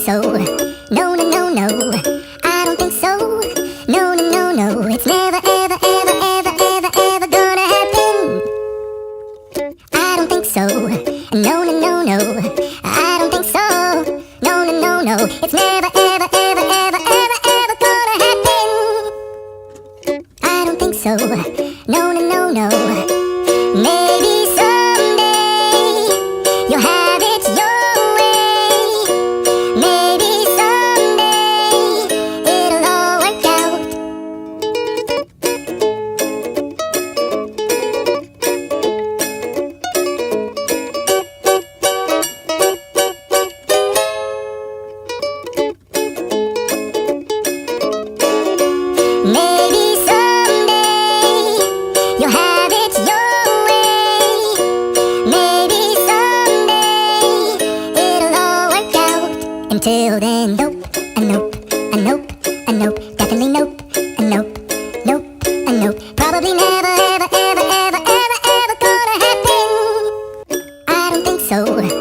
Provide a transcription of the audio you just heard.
so. No, no, no, no. I don't think so. No, no, no, no. It's never, ever, ever, ever, ever, ever gonna happen. I don't think so. No, no, no, no. I don't think so. No, no, no, no. It's never, ever, ever, ever, ever, ever gonna happen. I don't think so. No, no, no, no. Maybe someday you'll have it your way. Maybe someday it'll all work out. Maybe someday you'll have it your way. Maybe someday it'll all work out. Until then, nope, a nope, a nope, a nope, definitely nope, a nope, nope, a nope. Probably never, ever, ever, ever, ever, ever gonna happen. I don't think so.